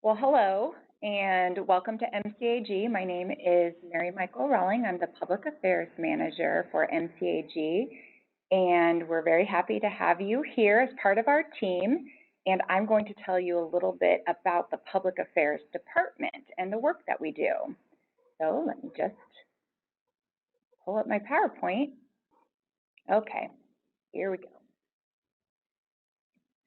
Well, hello and welcome to MCAG. My name is Mary-Michal Rawling. I'm the Public Affairs Manager for MCAG, and we're very happy to have you here as part of our team. And I'm going to tell you a little bit about the Public Affairs Department and the work that we do. So let me just pull up my PowerPoint. Okay, here we go.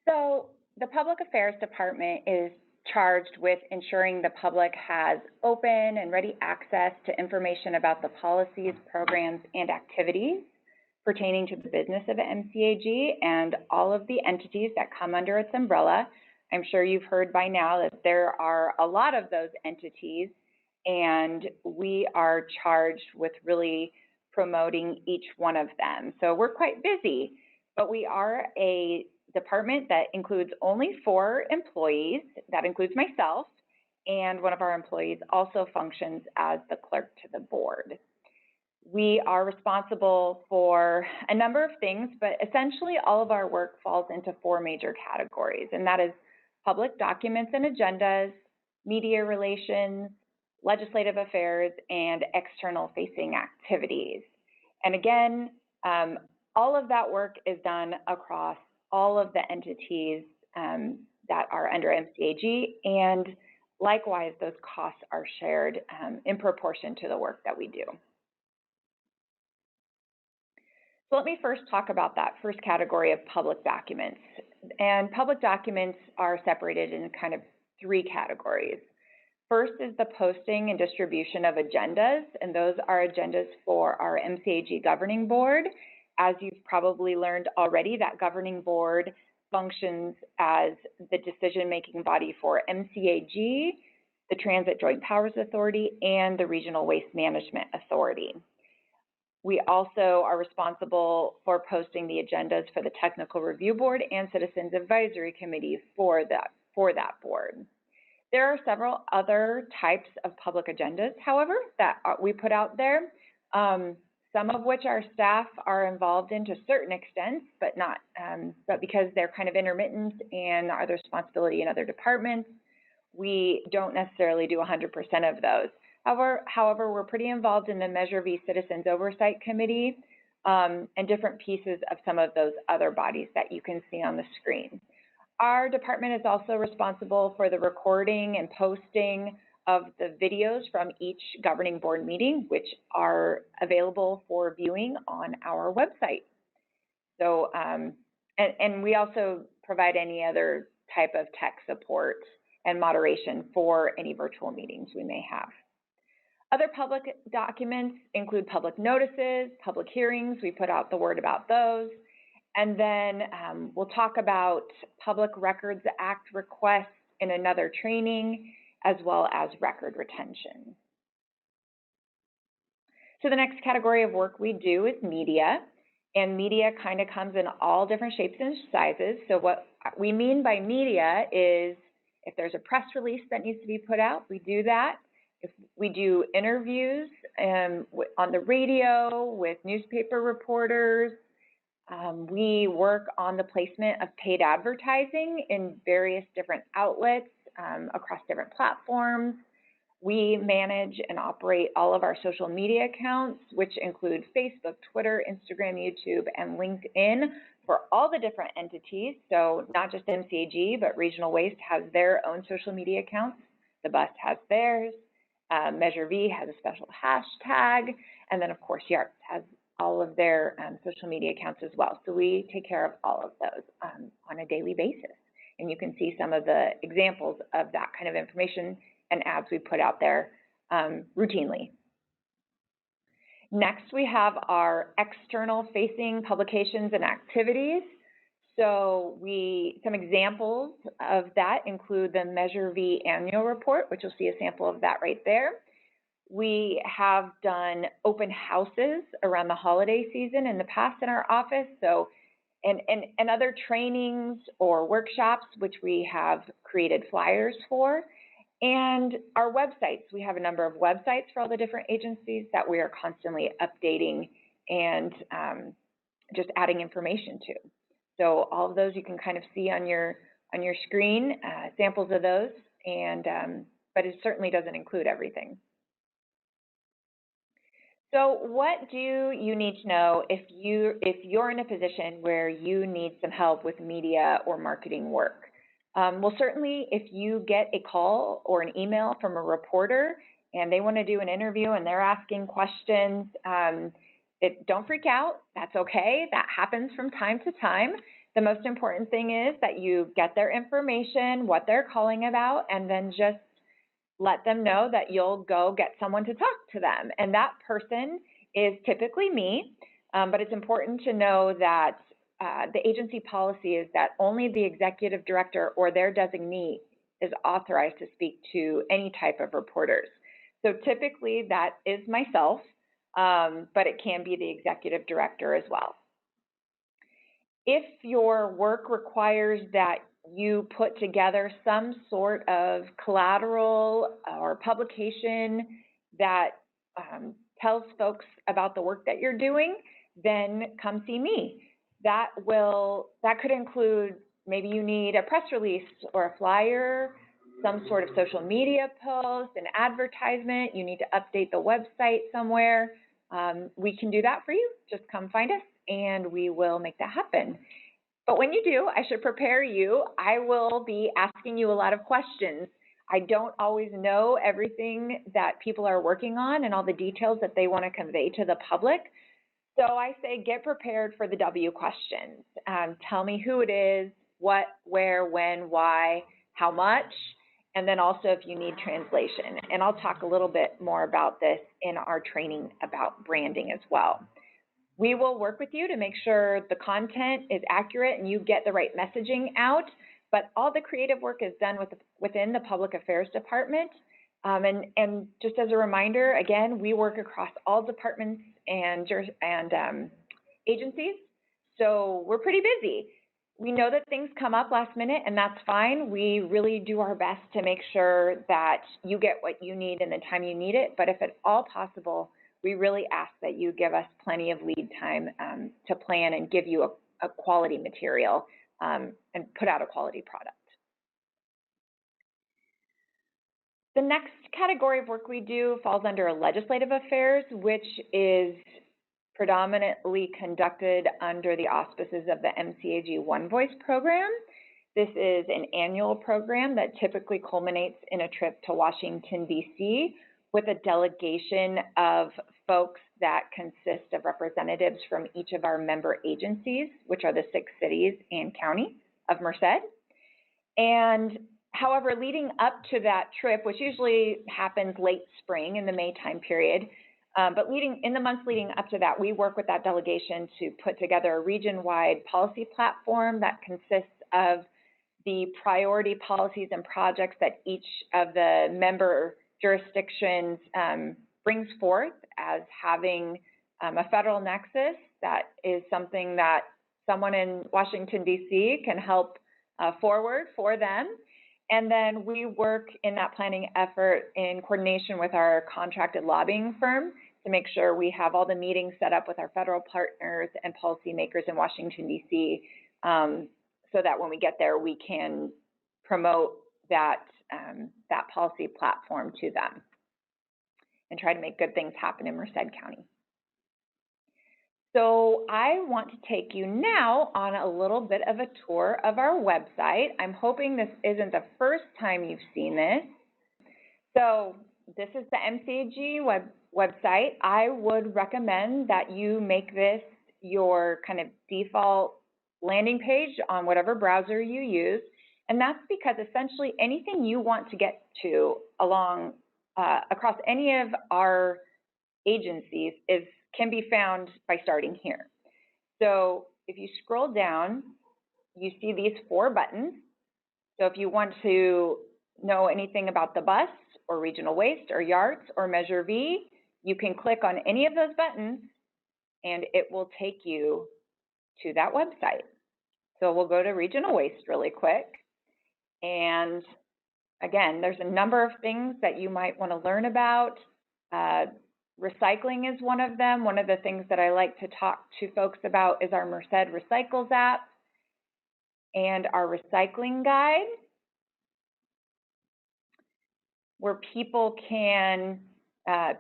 So the Public Affairs Department is charged with ensuring the public has open and ready access to information about the policies, programs, and activities pertaining to the business of MCAG and all of the entities that come under its umbrella. I'm sure you've heard by now that there are a lot of those entities, and we are charged with really promoting each one of them. So we're quite busy, but we are a department that includes only 4 employees. That includes myself, and one of our employees also functions as the clerk to the board. We are responsible for a number of things, but essentially all of our work falls into 4 major categories, and that is public documents and agendas, media relations, legislative affairs, and external facing activities. And again, all of that work is done across all of the entities that are under MCAG, and likewise, those costs are shared in proportion to the work that we do. So let me first talk about that first category of public documents. And public documents are separated in kind of 3 categories. First is the posting and distribution of agendas, and those are agendas for our MCAG governing board. As you've probably learned already, that governing board functions as the decision-making body for MCAG, the Transit Joint Powers Authority, and the Regional Waste Management Authority. We also are responsible for posting the agendas for the Technical Review Board and Citizens Advisory Committee for that board. There are several other types of public agendas, however, that we put out there. Some of which our staff are involved in to certain extents, but not, but because they're kind of intermittent and are the responsibility in other departments, we don't necessarily do 100% of those. However, we're pretty involved in the Measure V Citizens Oversight Committee and different pieces of some of those other bodies that you can see on the screen. Our department is also responsible for the recording and posting of the videos from each governing board meeting, which are available for viewing on our website. So, and we also provide any other type of tech support and moderation for any virtual meetings we may have. Other public documents include public notices, public hearings. We put out the word about those. And then we'll talk about Public Records Act requests in another training, as well as record retention. So the next category of work we do is media, and media kind of comes in all different shapes and sizes. So what we mean by media is if there's a press release that needs to be put out, we do that. If we do interviews on the radio with newspaper reporters, we work on the placement of paid advertising in various different outlets across different platforms. We manage and operate all of our social media accounts, which include Facebook, Twitter, Instagram, YouTube, and LinkedIn for all the different entities. So not just MCAG, but Regional Waste has their own social media accounts. The bus has theirs. Measure V has a special hashtag. And then, of course, YARPS has all of their social media accounts as well. So we take care of all of those on a daily basis. And you can see some of the examples of that kind of information and ads we put out there routinely. Next, we have our external facing publications and activities. So some examples of that include the Measure V annual report, which you'll see a sample of that right there. We have done open houses around the holiday season in the past in our office. So and other trainings or workshops, which we have created flyers for. And our websites, we have a number of websites for all the different agencies that we are constantly updating and just adding information to. So all of those you can kind of see on your screen, samples of those. but it certainly doesn't include everything. So what do you need to know if you're in a position where you need some help with media or marketing work? Well, certainly if you get a call or an email from a reporter and they want to do an interview and they're asking questions, don't freak out. That's okay. That happens from time to time. The most important thing is that you get their information, what they're calling about, and then just let them know that you'll go get someone to talk to them. And that person is typically me, but it's important to know that the agency policy is that only the executive director or their designee is authorized to speak to any type of reporters. So typically that is myself, but it can be the executive director as well. If your work requires that you put together some sort of collateral or publication that tells folks about the work that you're doing, then come see me. That could include, maybe you need a press release or a flyer, some sort of social media post, an advertisement, you need to update the website somewhere. We can do that for you. Just come find us and we will make that happen. But when you do, I should prepare you. I will be asking you a lot of questions. I don't always know everything that people are working on and all the details that they want to convey to the public. So I say get prepared for the W questions. Tell me who it is, what, where, when, why, how much, and then also if you need translation. And I'll talk a little bit more about this in our training about branding as well. We will work with you to make sure the content is accurate and you get the right messaging out, but all the creative work is done within the Public Affairs Department. And just as a reminder, again, we work across all departments and agencies, so we're pretty busy. We know that things come up last minute, and that's fine. We really do our best to make sure that you get what you need in the time you need it, but if at all possible, we really ask that you give us plenty of lead time to plan and give you a quality material and put out a quality product. The next category of work we do falls under legislative affairs, which is predominantly conducted under the auspices of the MCAG One Voice program. This is an annual program that typically culminates in a trip to Washington, D.C., with a delegation of folks that consist of representatives from each of our member agencies, which are the 6 cities and county of Merced. And however, leading up to that trip, which usually happens late spring in the May time period, but in the months leading up to that, we work with that delegation to put together a region-wide policy platform that consists of the priority policies and projects that each of the member jurisdictions brings forth as having a federal nexus. That is something that someone in Washington, D.C. can help forward for them. And then we work in that planning effort in coordination with our contracted lobbying firm to make sure we have all the meetings set up with our federal partners and policymakers in Washington, D.C., so that when we get there, we can promote that policy platform to them and try to make good things happen in Merced County. So I want to take you now on a little bit of a tour of our website. I'm hoping this isn't the first time you've seen this. So this is the MCAG website. I would recommend that you make this your kind of default landing page on whatever browser you use. And that's because essentially anything you want to get to across any of our agencies can be found by starting here. So if you scroll down, you see these 4 buttons. So if you want to know anything about the bus or regional waste or YARTS or Measure V, you can click on any of those buttons and it will take you to that website. So we'll go to regional waste really quick. And again, there's a number of things that you might want to learn about. Recycling is one of them. One of the things that I like to talk to folks about is our Merced Recycles app and our recycling guide. where people can,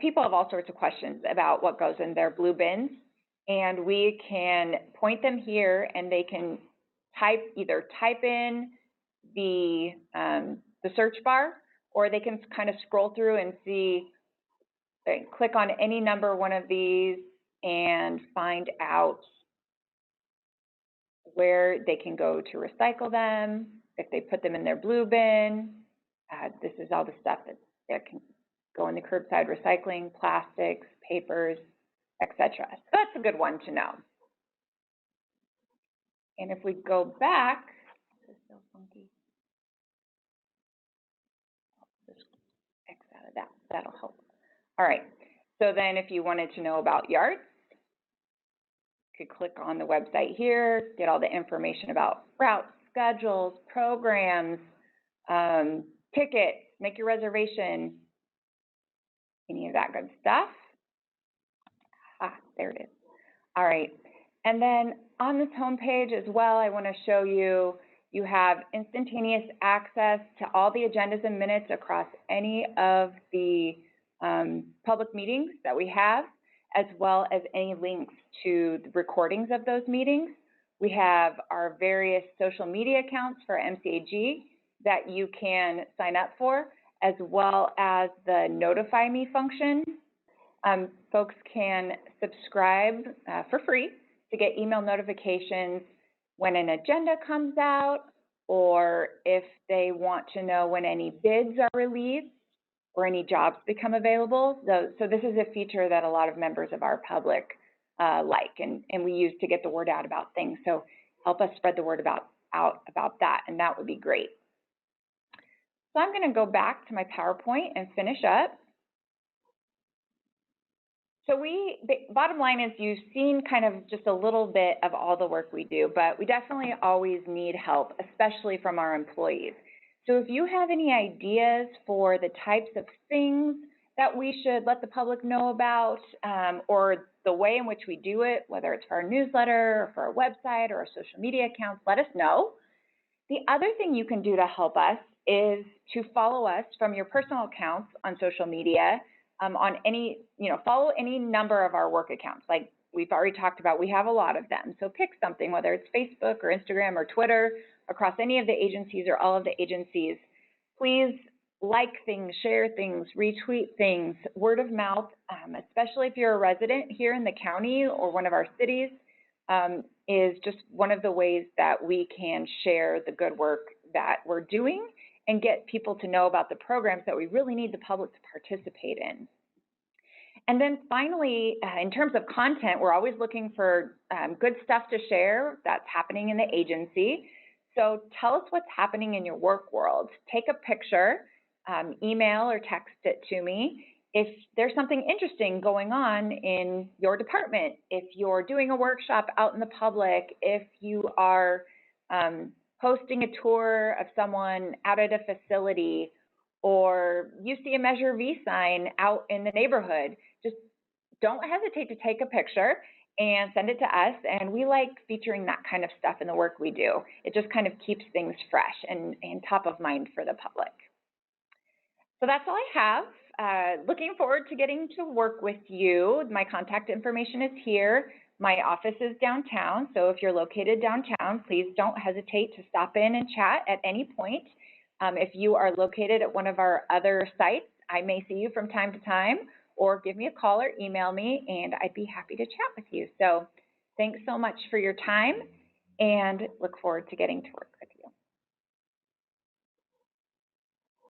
people have all sorts of questions about what goes in their blue bins, and we can point them here, and they can either type in the search bar, or they can kind of scroll through and see, click on any number one of these and find out where they can go to recycle them, if they put them in their blue bin. This is all the stuff that can go in the curbside recycling, plastics, papers, etc. So that's a good one to know. And if we go back, this is so funky. Just X out of that, that'll help. All right, so then if you wanted to know about yards, you could click on the website here, get all the information about routes, schedules, programs, tickets, make your reservation, any of that good stuff. There it is. All right, and then on this homepage as well, I want to show you, you have instantaneous access to all the agendas and minutes across any of the public meetings that we have, as well as any links to the recordings of those meetings. We have our various social media accounts for MCAG that you can sign up for, as well as the Notify Me function. Folks can subscribe for free to get email notifications when an agenda comes out, or if they want to know when any bids are released or any jobs become available. So this is a feature that a lot of members of our public like, and we use to get the word out about things. So help us spread the word out about that, and that would be great. So I'm going to go back to my PowerPoint and finish up. So the bottom line is, you've seen kind of just a little bit of all the work we do, but we definitely always need help, especially from our employees. So if you have any ideas for the types of things that we should let the public know about, or the way in which we do it, whether it's for our newsletter or for our website or our social media accounts, let us know. The other thing you can do to help us is to follow us from your personal accounts on social media, on any, follow any number of our work accounts. Like we've already talked about, we have a lot of them. So pick something, whether it's Facebook or Instagram or Twitter, across any of the agencies or all of the agencies. Please like things, share things, retweet things. Word of mouth, especially if you're a resident here in the county or one of our cities, is just one of the ways that we can share the good work that we're doing and get people to know about the programs that we really need the public to participate in. And then finally, in terms of content, we're always looking for good stuff to share that's happening in the agency. So tell us what's happening in your work world. Take a picture, email or text it to me. If there's something interesting going on in your department, if you're doing a workshop out in the public, if you are hosting a tour of someone out at a facility, or you see a Measure V sign out in the neighborhood, just don't hesitate to take a picture and send it to us. And we like featuring that kind of stuff in the work we do. It just kind of keeps things fresh and top of mind for the public. So that's all I have. Looking forward to getting to work with you. My contact information is here. My office is downtown, so if you're located downtown, please don't hesitate to stop in and chat at any point. If you are located at one of our other sites, I may see you from time to time, or give me a call or email me, and I'd be happy to chat with you. So thanks so much for your time, and look forward to getting to work with you.